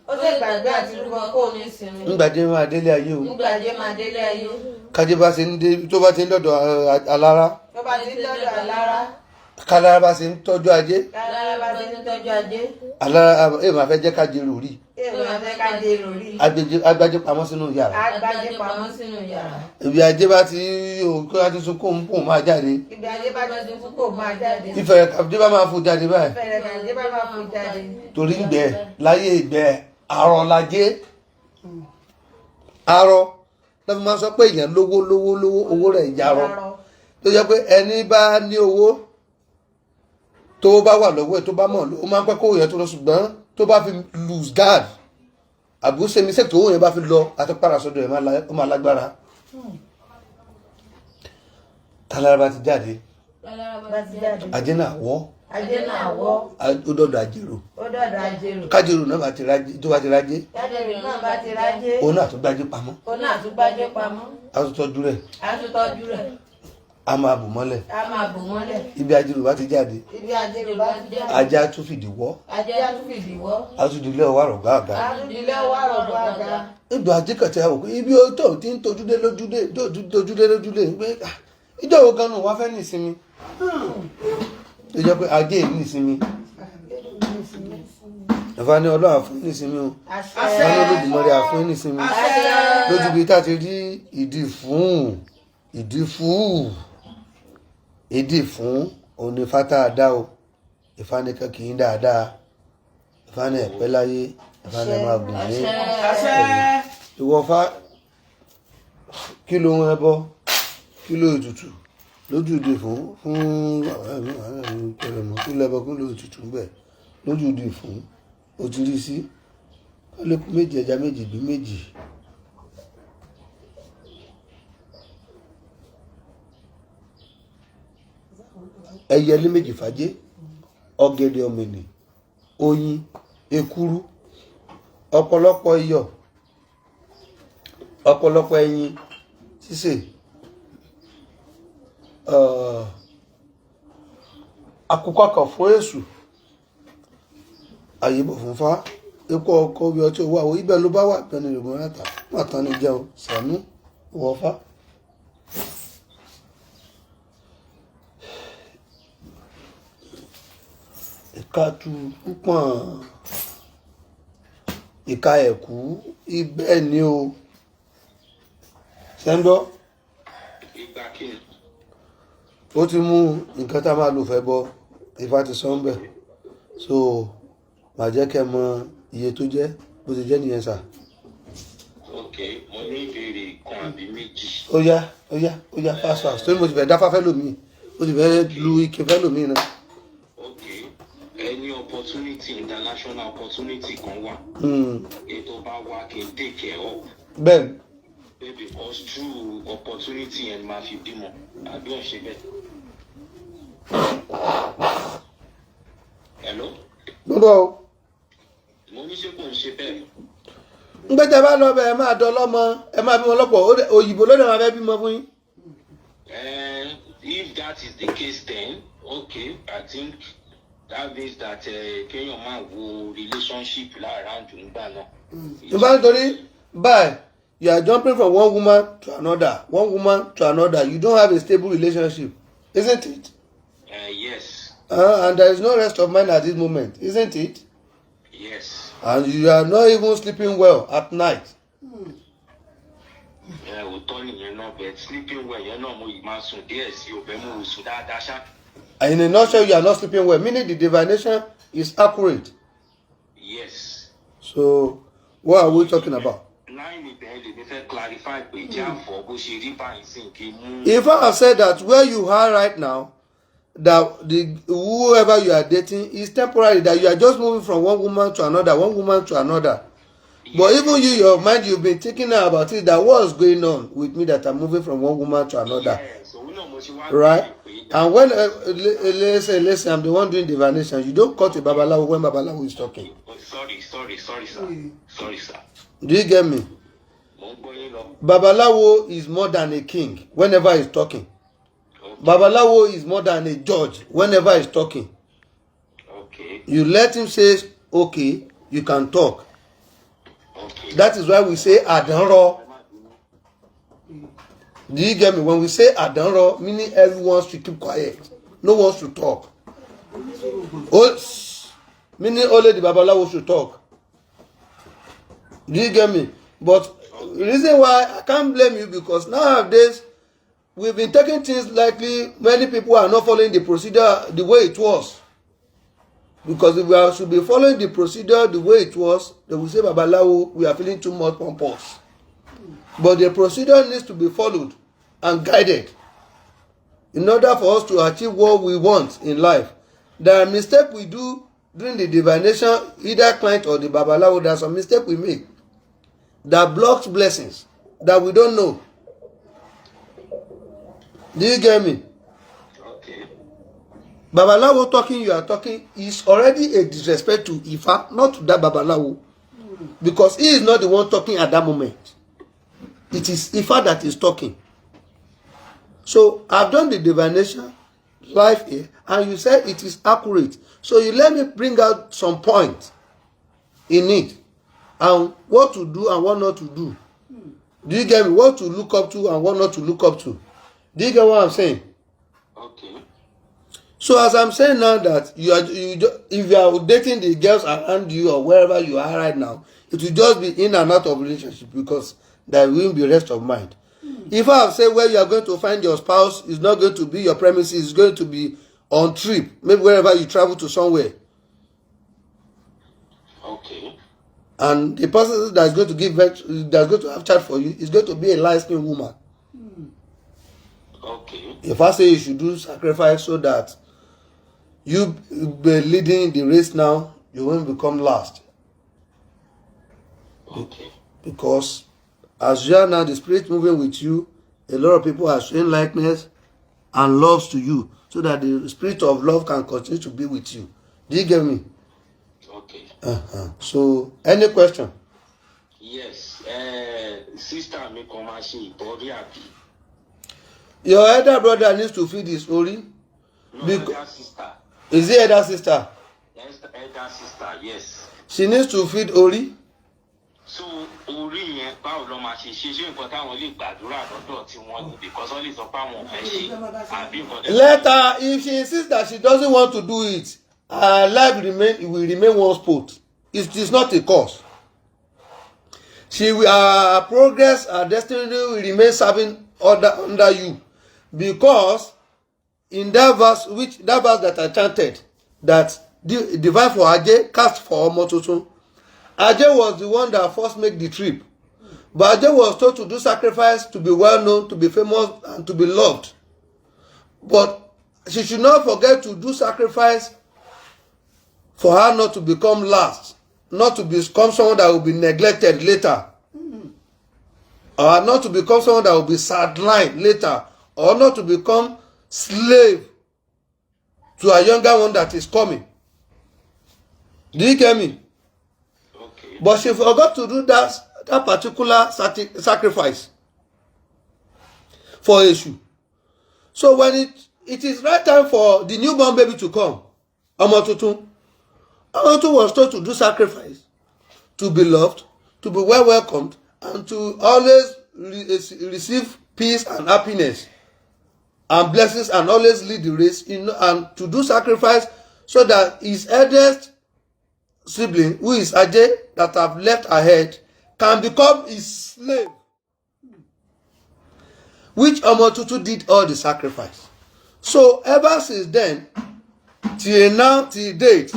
ó ṣe gbàgbé àti rúbọ kó ní sinmi. ńgbàdé máa délé ayé o. ńgbàdé máa délé ayé. kájé bá ṣe ń dé tó bá ti ń dọ̀dọ̀ alára. tó bá ti ń dọ̀dọ̀ alára. kálára bá ṣe ń tọ́jú ajé. kálára bá ṣe ń tọ́jú ajé. alára ẹ máa fẹ́ jẹ́ kájé rò rí. máa fẹ́ kájé rò rí. agbájé pamọ́ sínú yàrá. agbájé pamọ́ sínú yàrá. ibi ajé bá ti òkú láti sún kó ń pò máa jáde. ibi ajé bá ti sún kó máa jáde. ìfẹ̀rẹ̀ kàdé bá máa fò jáde báyìí. ìfẹ̀rẹ̀ kàdé bá máa fò jáde. torí ìgbẹ́ láyé ìgbẹ́ arọ lajé arọ lọ́fi máa sọ pé èèyàn lówó owó rẹ̀ ìjarọ tó jẹ́ pé ẹni bá ní owó tó bá wà lọ́wọ́ ẹ̀ tó bá mọ̀ ó máa ń pẹ́ kó yẹn tó lọ ṣùgbọ́n tó bá fi lose guard àbúṣe mi sẹ́tò owó yẹn bá fi lọ àti padà sọ́dọ̀ ẹ̀ ó máa lágbára tálára bá ti jáde ajé náà wọ́ ajé náà wọ́ ó dọ̀dọ̀ àjèrò kájèrò náà bá ti rájé tó bá ti rájé kájèrò náà bá ti rájé òun náà tó gbájé pamọ́ á tún tọ́jú rẹ̀ a máa bù mọ́lẹ̀ ibi àjèrò bá ti jáde ajá tún fìdí wọ́ á tún dilé ọwọ́ àrọ̀gbá àga nígbà ajé kẹtẹ àwọn òkú ibi ó tó ti ń tojúdé lójúdé pé ìjọ wo gan-an wá fẹ́ ní ìsinmi tó jẹ́ pé ajé yìí ní ìsinmi ẹ̀fà ní ọlọ́run àfún ní ìsinmi o ẹ̀fà ní Olódùmarè àfún ní ìsinmi lójú bí tá ti rí ìdí fún òní fátá àdá o Ifá ní kan kì í dáadáa Ifá ní ẹ̀pẹ́ láyé Ifá ní máa gùn ní ìwọ̀fá kí ló ń ẹbọ kí ló ètùtù lójúde fún kẹrẹmọ kí lẹbọ kí ló ètùtù ń bẹ lójúde fún o ti rí sí ọlẹ́kùn méjì ẹja méjì bí méjì ẹyẹlé méjì fàjé ọ̀gẹ̀dẹ̀ ọ̀mìnì oyin èkuru ọ̀pọ̀lọpọ̀ iyọ̀ ọ̀pọ̀lọpọ̀ ẹyin sísè àkùkọ kan fún èṣù àyèbọ fún fá epo ọkọ bí ọtí owó àwọn ibẹ̀ ló bá wà pẹ̀lú ìrògùn ráta má tán ní jẹun sànú wọfá. ìka tu púpọ̀ ìka ẹ̀kú ibẹ̀ ni o sẹ́ńdọ́ ó ti mú nǹkan tá a máa lò fẹ́ bọ Ifá ti sọ ń bẹ̀ so màá jẹ́ kẹ́ mọ iye tó jẹ́ bó ti jẹ́ nìyẹn sà. ok mo ní ìbéèrè kan àbí méjì. ó yá fast fast torí mo ti fẹ́ dáfá fẹ́ lòmíì ó ti fẹ́ lu ike fẹ́ lòmíì náà. ok any opportunity international opportunity kan wà. ètò bá wà kí n take care of. bẹ́ẹ̀ni. because through opportunity yẹn máa fi bímọ àbí ọ̀ ṣe bẹ́ẹ̀. hello. gbọ́dọ̀ o. mo ní ṣé kò ń ṣe bẹ́ẹ̀. ń gbẹ́jà bá lọ bẹ̀ ẹ máa dán lọ́mọ ẹ máa bímọ lọ́pọ̀ òyìnbó ló dẹ̀ máa fẹ́ bímọ fún yín. If that is the case then okay I think that means that kéèyàn máa wo relationship láàárín nígbà náà. ìbá nítorí báyìí you are jumping from one woman to another you don't have a stable relationship isn't it. Yes. And there is no rest of mind at this moment isn't it. Yes. And you are not even sleeping well at night. òótọ́ nìyẹn náà bẹ́ẹ̀ sleeping well yẹn náà mo yìí máa sùn díẹ̀ sí ọbẹ̀ mo sùn dáadáa ṣá. In a nutshell, you are not sleeping well, meaning the divination is accurate. Yes. So, what are we talking about? If I have said that where you are right now, that whoever you are dating is temporary, that you are just moving from one woman to another. Yes. But even you, your mind, you've been thinking about it, that what's going on with me that I'm moving from one woman to another. Yes. Right? And when, let's say, I'm the one doing divination, you don't cut a babalawo when babalawo is talking. Sorry, sir. Sorry, sir. Do you get me? Babalawo is more than a king whenever he's talking. Okay. Babalawo is more than a judge whenever he's talking. Okay. You let him say, okay, you can talk. That is why we say Adanro. Do you get me? When we say Adanro, meaning everyone should keep quiet. No one should talk. Meaning only the Babalawo should talk. Do you get me? But the reason why I can't blame you, because nowadays we've been taking things likely. Many people are not following the procedure the way it was. Because if we should be following the procedure the way it was, they will say, Babalawo, we are feeling too much pompous. But the procedure needs to be followed and guided in order for us to achieve what we want in life. There are mistakes we do during the divination, either client or the Babalawo. There's some mistake we make that blocks blessings that we don't know. Do you get me? Okay. Babalawo talking, you are talking, is already a disrespect to Ifa, not to that Babalawo. Because he is not the one talking at that moment. It is Ifa that is talking. So I've done the divination live here, and you said it is accurate. So you let me bring out some points in it, and what to do and what not to do. Do you get me? What to look up to and what not to look up to. Do you get what I'm saying? Okay. So as I'm saying now that if you are dating the girls around you or wherever you are right now, it will just be in and out of relationship, because there will be rest of mind. If I have said where you are going to find your spouse is not going to be your premises, it's going to be on trip, maybe wherever you travel to somewhere. Okay. And the person that's going to give birth, that's going to have child for you, is going to be a light-skinned woman. Okay. If I say you should do sacrifice so that you be leading the race now, you won't become last. Okay. Because as you are now, the spirit moving with you, a lot of people are showing likeness and loves to you, so that the spirit of love can continue to be with you. Do you get me? Okay. So, any question? Yes. Sister mi kan máa ṣe ìtọ́rí àbí. Your elder brother needs to feed his ori. No, elder sister. Is it elder sister? Yes, elder sister, yes. She needs to feed ori. So orí yẹn báwo ló máa ṣe nǹkan táwọn lè gbàdúrà lọ́dọ̀ tí wọ́n ní, because wọ́n lè sọ pé àwọn ò fẹ́ ṣe àbí nǹkan. Let her, if she insists that she doesn't want to do it, her life will remain one spot. It is not a cause. She will, her progress, her destiny will remain serving under you, because in that verse that I chanted, that divine for Ajay, cast for Omotuntun. Ajay was the one that first made the trip. But Ajay was told to do sacrifice, to be well known, to be famous, and to be loved. But she should not forget to do sacrifice for her not to become last, not to become someone that will be neglected later, or not to become someone that will be sidelined later, or not to become slave to a younger one that is coming. Do you get me? Okay. But she forgot to do that particular sacrifice for Eshu. So when it is right time for the newborn baby to come, Omotuntun was told to do sacrifice, to be loved, to be well welcomed, and to always receive peace and happiness and blessings, and always lead the race, and to do sacrifice so that his eldest sibling, who is Ajay, that have left ahead, can become his slave. Which Omotuntun did all the sacrifice. So ever since then, till now, till date,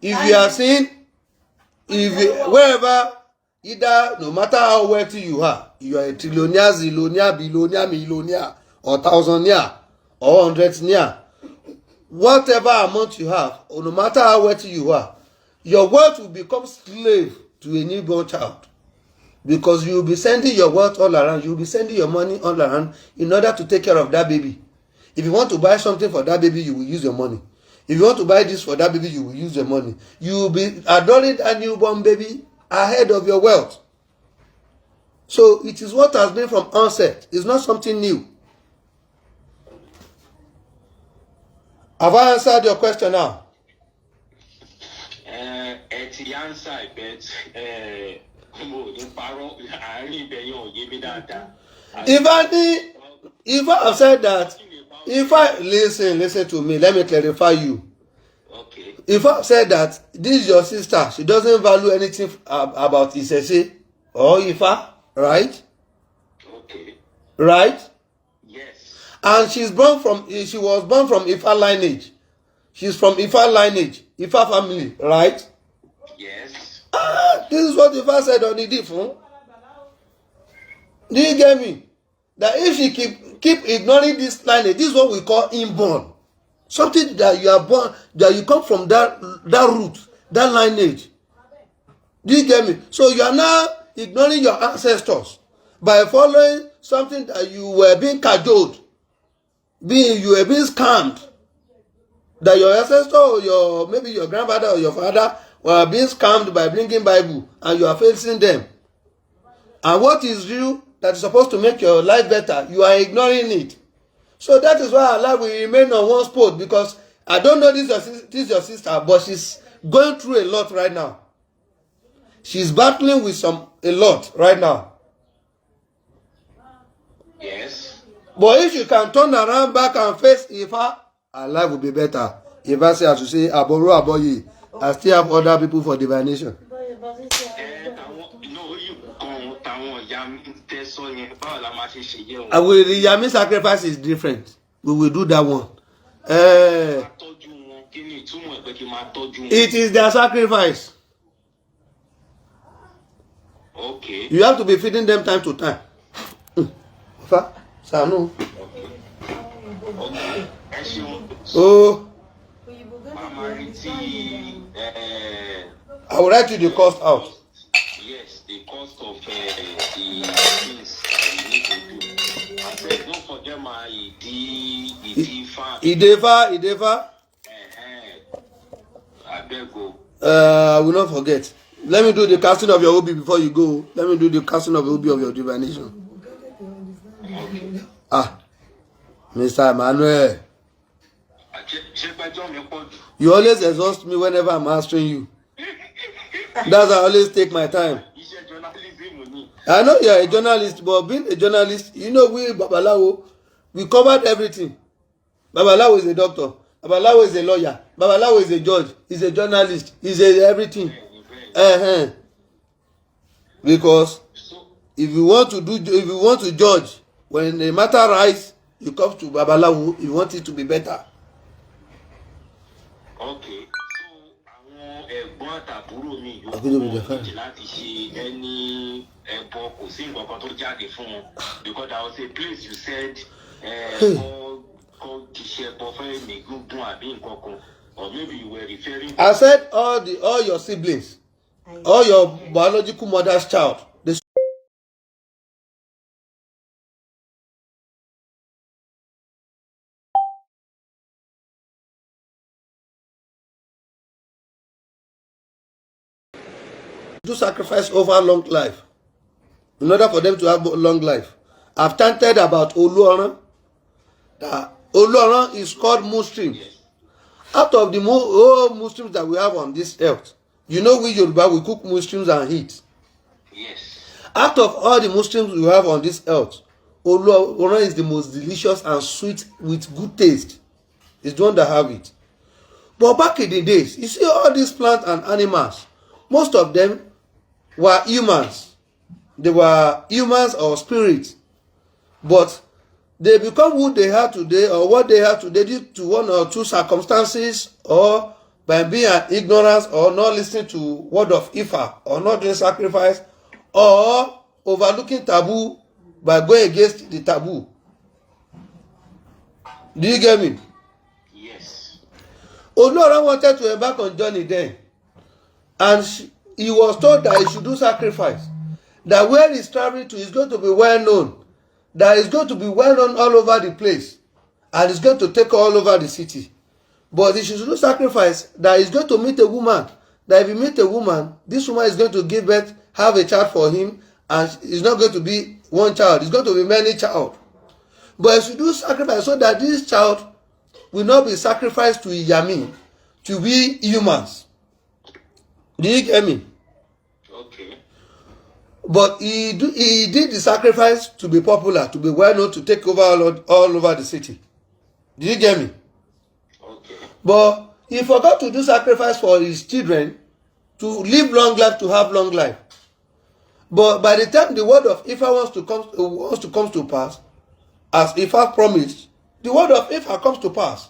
if you are seeing, wherever, either, no matter how wealthy you are a trillionaire, zillionaire, billionaire, millionaire, or thousandaire, or hundredaire, whatever amount you have, or no matter how wealthy you are, your wealth will become slave to a newborn child, because you will be sending your wealth all around, you will be sending your money all around in order to take care of that baby. If you want to buy something for that baby, you will use your money. If you want to buy this for that baby, you will use your money. You will be adoring that newborn baby ahead of your wealth. So it is what has been from onset. It's not something new. Have I answered your question now? Ti answer, but mo ò ní parọ́ àárín ibẹ̀ yẹn ò yé mi dáadáa. If I have said that, if I listen to me, let me clarify you. Okay. If I have said that this is your sister, she doesn't value anything about Isese or Ifa, right? Okay. Right? Yes. And she was born from Ifa lineage. She's from Ifa lineage, Ifa family, right? Yes. This is what Ifa said on the different. Do you get me? That if she keep ignoring this lineage, this is what we call inborn. Something that you are born, that you come from that root, that lineage. Do you get me? So you are now ignoring your ancestors by following something that you were being cajoled, you were being scammed. That your ancestor or maybe your grandfather or your father were being scammed by bringing Bible, and you are facing them. And what is real that is supposed to make your life better, you are ignoring it. So that is why Allah will remain on one spot, because I don't know this is your sister, but she's going through a lot right now. She's battling with a lot right now. Yes. But if you can turn around back and face Ifa, our life will be better. Ifa say, as you say, Aboro Aboyi, I still have other people for divination. And with the Yami sacrifice is different. We will do that one. It is their sacrifice. Okay. You have to be feeding them time to time. Sanu. Okay. Oh. I will write you the cost out. Yes, the cost of the things that you need to do. I said, don't forget my Idefa. I better go. I will not forget. Let me do the casting of your obi before you go. Let me do the casting of the obi of your divination. Okay. Mr. Emmanuel. You always exhaust me whenever I'm answering you. That's why I always take my time. I know you are a journalist, but being a journalist, you know, we Babalawo, we covered everything. Babalawo is a doctor. Babalawo is a lawyer. Babalawo is a judge. He's a journalist. He's everything. Because if you want to judge, when the matter rise, you come to Babalawo. You want it to be better. Okay. So ẹ̀gbọ́n àtàbúrò mi yòókù láti ṣe ẹni ẹbọ kò sí nǹkan kan tó jáde fún wọn, because there was a place you said kọ́ kìṣẹ́ ẹbọ fẹ́ mi gúngún àbí nǹkan kan, or maybe you were referring to. I said all your siblings, all your biological mother's child. Do sacrifice over long life in order for them to have long life. I've chanted about Oluoran. That Oluoran is called Muslim. Out of the all Muslims that we have on this earth, you know, we Yoruba, we cook Muslims and eat. Yes. Out of all the Muslims we have on this earth, Oluoran is the most delicious and sweet with good taste. It's the one that have it. But back in the days, you see all these plants and animals, most of them were humans. They were humans or spirits. But they become who they are today, or what they are today, due to one or two circumstances, or by being an ignorance, or not listening to word of Ifa, or not doing sacrifice, or overlooking taboo by going against the taboo. Do you get me? Yes. Oluoran wanted to embark on journey then, and he was told that he should do sacrifice. That where he's traveling to is going to be well known. That is going to be well known all over the place. And it's going to take all over the city. But he should do sacrifice. That he's going to meet a woman. That if he meet a woman, this woman is going to give birth, have a child for him. And it's not going to be one child. It's going to be many child. But he should do sacrifice so that this child will not be sacrificed to Iyami, to be humans. Do you get me? Okay. But he did the sacrifice to be popular, to be well known, to take over all over the city. Did you get me? Okay. But he forgot to do sacrifice for his children to live long life, to have long life. But by the time the word of Ifa wants to come to pass, as Ifa promised, the word of Ifa comes to pass.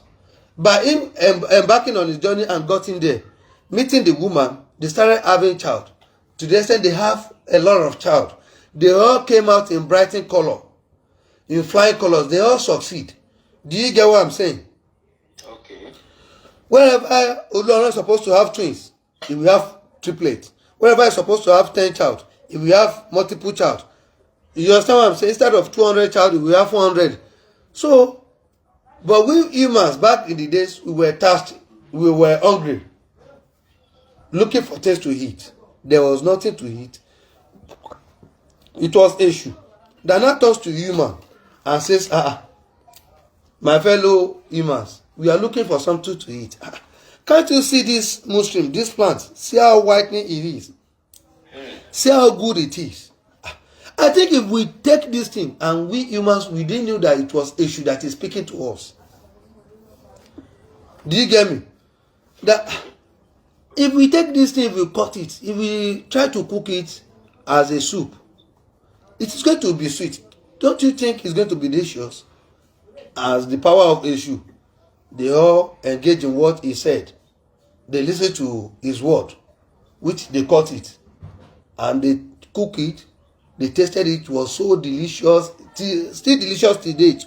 By him embarking on his journey and getting there, meeting the woman, they started having child. To the extent they have a lot of child. They all came out in brightened color, in flying colors. They all succeed. Do you get what I'm saying? Okay. Wherever Oluoran is supposed to have twins, he will have triplets. Wherever he's supposed to have 10 child, he will have multiple child. You understand what I'm saying? Instead of 200 child, he will have 400. So, but we humans back in the days, we were thirsty, we were hungry, looking for things to eat. There was nothing to eat. It was issue. That now turns to human and says, my fellow humans, we are looking for something to eat. Can't you see this mushroom, this plant? See how whitening it is. See how good it is. I think if we take this thing and we humans, we didn't know that it was issue that is speaking to us. Do you get me? That if we take this thing, if we cut it, if we try to cook it as a soup, it is going to be sweet. Don't you think it's going to be delicious? As the power of issue, they all engage in what he said. They listen to his word, which they cut it, and they cook it. They tasted it. It was so delicious, still delicious to date.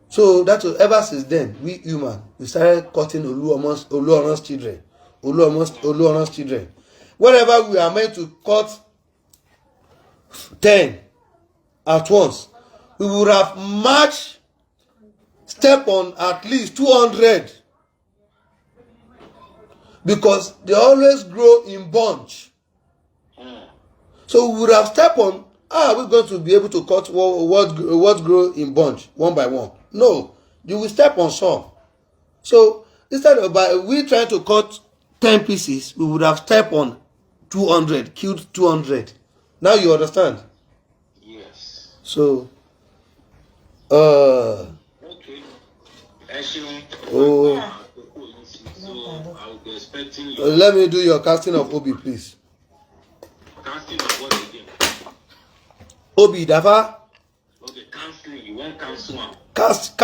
So that was ever since then. We human, we started cutting Oluoran's children, Oluoran's children. Wherever we are meant to cut 10 at once, we would have marched step on at least 200, because they always grow in bunch. So we would have stepped on, we're going to be able to cut what grow in bunch, one by one. No, you will step on some. So instead of we trying to cut 10 pieces, we would have stepped on 200, killed 200. Now you understand? Yes. So, okay. Oh. So I'll be expecting you. Let me do your casting of Obi, please. Casting of what again? Obi Dafa. Okay, canceling. You want cancel one? Cast.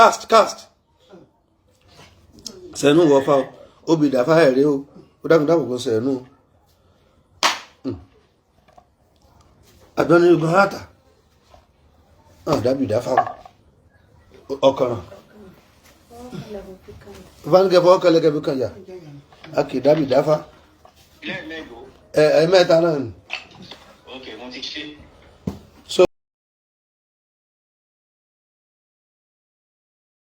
Senu wofa Obi Dafa ere o. O da ko senu. Adoni Gorata. Dabi Dafa. Okara. Van ge fo kale ge bi kan ya. Aki Dabi Dafa. Let me go. Mẹ́ta náà ni. Okay, wọ́n ti ṣe.